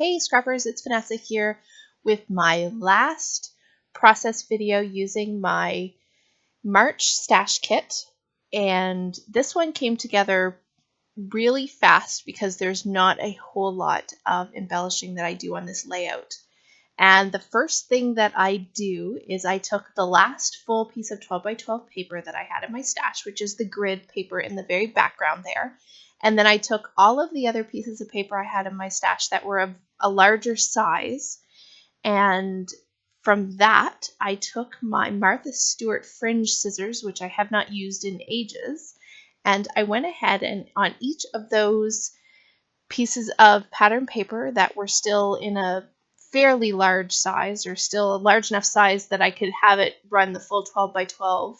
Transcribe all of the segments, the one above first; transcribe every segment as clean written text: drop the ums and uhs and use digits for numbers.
Hey Scrappers, it's Vanessa here with my last process video using my March stash kit. And this one came together really fast because there's not a whole lot of embellishing that I do on this layout. And the first thing that I do is I took the last full piece of 12 by 12 paper that I had in my stash, which is the grid paper in the very background there. And then I took all of the other pieces of paper I had in my stash that were of a larger size. And from that, I took my Martha Stewart fringe scissors, which I have not used in ages. And I went ahead and on each of those pieces of pattern paper that were still in a fairly large size, or still a large enough size that I could have it run the full 12 by 12,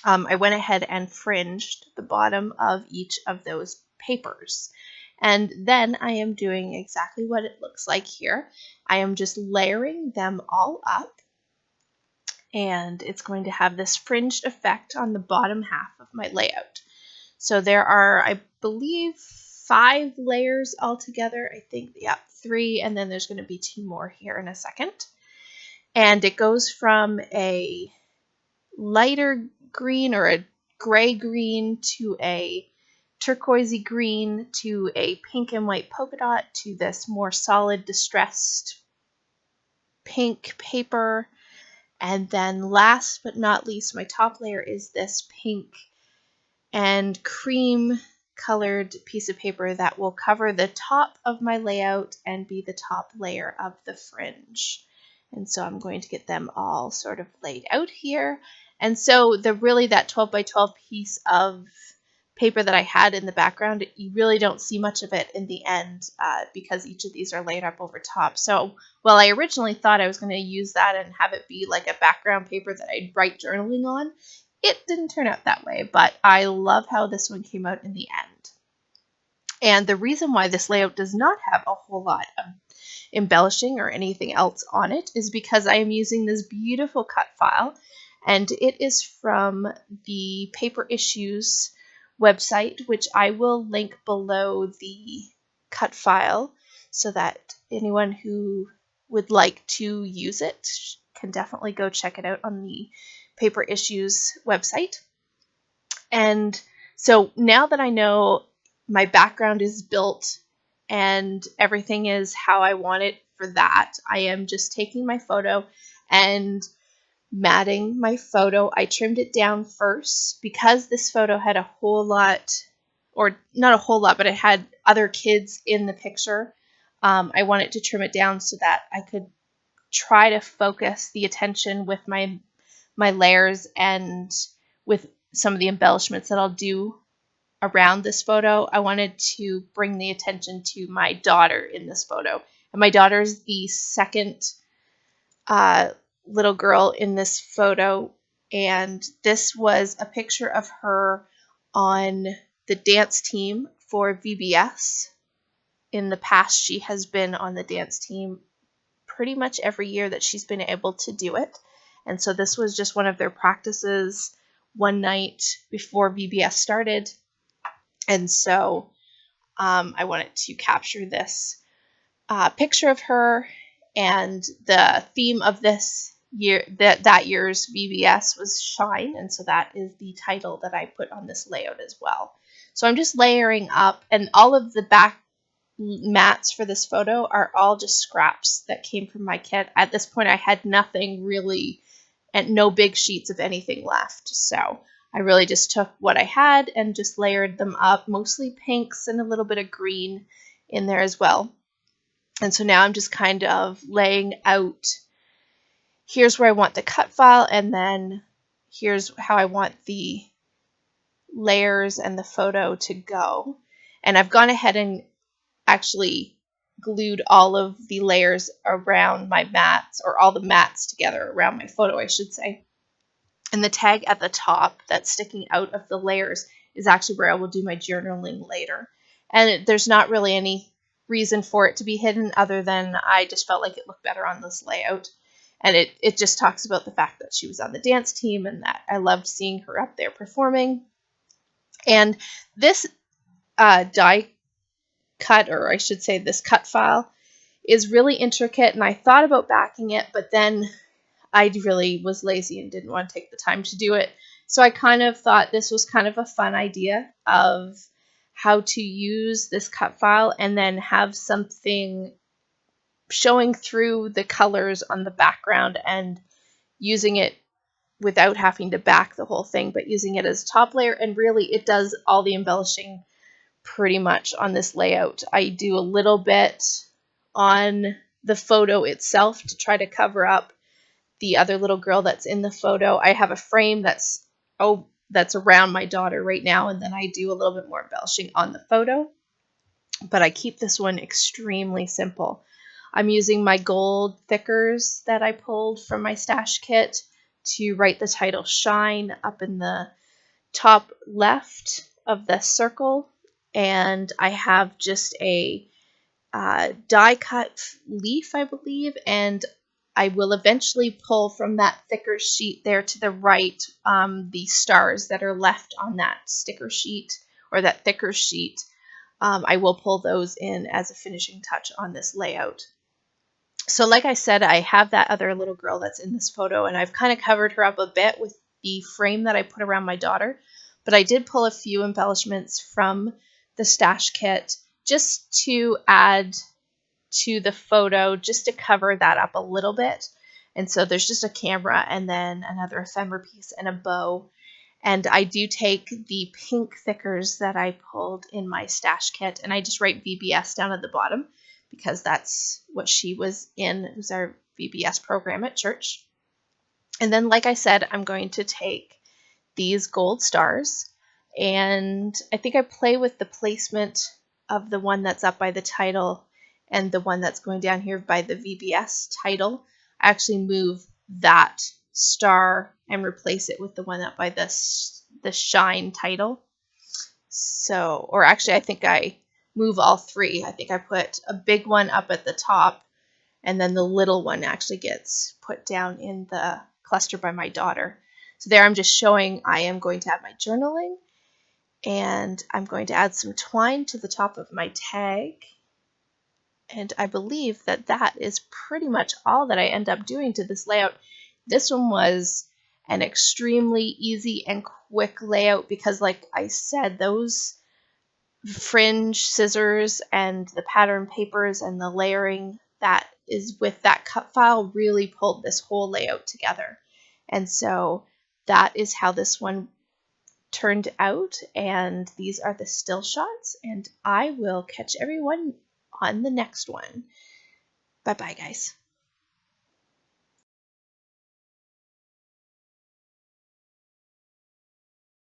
I went ahead and fringed the bottom of each of those papers. And then I am doing exactly what it looks like here. I am just layering them all up, and it's going to have this fringed effect on the bottom half of my layout. So there are, I believe, 5 layers altogether. I think, yeah, 3, and then there's going to be 2 more here in a second. And it goes from a lighter green or a gray green to a turquoisey green to a pink and white polka dot to this more solid distressed pink paper. And then last but not least, my top layer is this pink and cream colored piece of paper that will cover the top of my layout and be the top layer of the fringe. And so I'm going to get them all sort of laid out here. And so that 12 by 12 piece of paper that I had in the background, you really don't see much of it in the end because each of these are laid up over top. So while I originally thought I was going to use that and have it be like a background paper that I'd write journaling on, it didn't turn out that way, but I love how this one came out in the end. And the reason why this layout does not have a whole lot of embellishing or anything else on it is because I am using this beautiful cut file, and it is from the Paper Issues website, which I will link below the cut file so that anyone who would like to use it can definitely go check it out on the Paper Issues website. And so now that I know my background is built and everything is how I want it for that, I am just taking my photo and matting my photo. I trimmed it down first because this photo had a whole lot, or not a whole lot, but it had other kids in the picture. I wanted to trim it down so that I could try to focus the attention with my layers and with some of the embellishments that I'll do around this photo. I wanted to bring the attention to my daughter in this photo. And my daughter's the second little girl in this photo, and this was a picture of her on the dance team for VBS. In the past, she has been on the dance team pretty much every year that she's been able to do it, and so this was just one of their practices one night before VBS started, and so I wanted to capture this picture of her. And the theme of this year, that year's VBS, was Shine, and so that is the title that I put on this layout as well. So I'm just layering up, and all of the back mats for this photo are all just scraps that came from my kit. At this point, I had nothing really, and no big sheets of anything left, so I really just took what I had and just layered them up, mostly pinks and a little bit of green in there as well. And so now I'm just kind of laying out, here's where I want the cut file, and then here's how I want the layers and the photo to go. And I've gone ahead and actually glued all of the layers around my mats, or all the mats together around my photo, I should say. And the tag at the top that's sticking out of the layers is actually where I will do my journaling later. And there's not really any reason for it to be hidden other than I just felt like it looked better on this layout. And it just talks about the fact that she was on the dance team and that I loved seeing her up there performing. And this die cut, or I should say this cut file, is really intricate, and I thought about backing it, but then I really was lazy and didn't want to take the time to do it. So I kind of thought this was kind of a fun idea of how to use this cut file and then have something showing through the colors on the background and using it without having to back the whole thing, but using it as a top layer. And really it does all the embellishing pretty much on this layout. I do a little bit on the photo itself to try to cover up the other little girl that's in the photo. I have a frame that's around my daughter right now, and then I do a little bit more embellishing on the photo. But I keep this one extremely simple. I'm using my gold thickers that I pulled from my stash kit to write the title Shine up in the top left of the circle. And I have just a die cut leaf, I believe, and I will eventually pull from that thicker sheet there to the right the stars that are left on that sticker sheet or that thicker sheet. I will pull those in as a finishing touch on this layout. So like I said, I have that other little girl that's in this photo, and I've kind of covered her up a bit with the frame that I put around my daughter, but I did pull a few embellishments from the stash kit just to add to the photo, just to cover that up a little bit. And so there's just a camera and then another ephemera piece and a bow. And I do take the pink thickers that I pulled in my stash kit, and I just write VBS down at the bottom because that's what she was in. It was our VBS program at church. And then, like I said, I'm going to take these gold stars, and I think I play with the placement of the one that's up by the title and the one that's going down here by the VBS title. I actually move that star and replace it with the one up by the Shine title. So, or actually I think I move all three. I think I put a big one up at the top, and then the little one actually gets put down in the cluster by my daughter. So there I'm just showing I am going to have my journaling, and I'm going to add some twine to the top of my tag. And I believe that that is pretty much all that I end up doing to this layout. This one was an extremely easy and quick layout because, like I said, those fringe scissors and the pattern papers and the layering that is with that cut file really pulled this whole layout together. And so that is how this one turned out, and these are the still shots, and I will catch everyone on the next one. Bye bye, guys.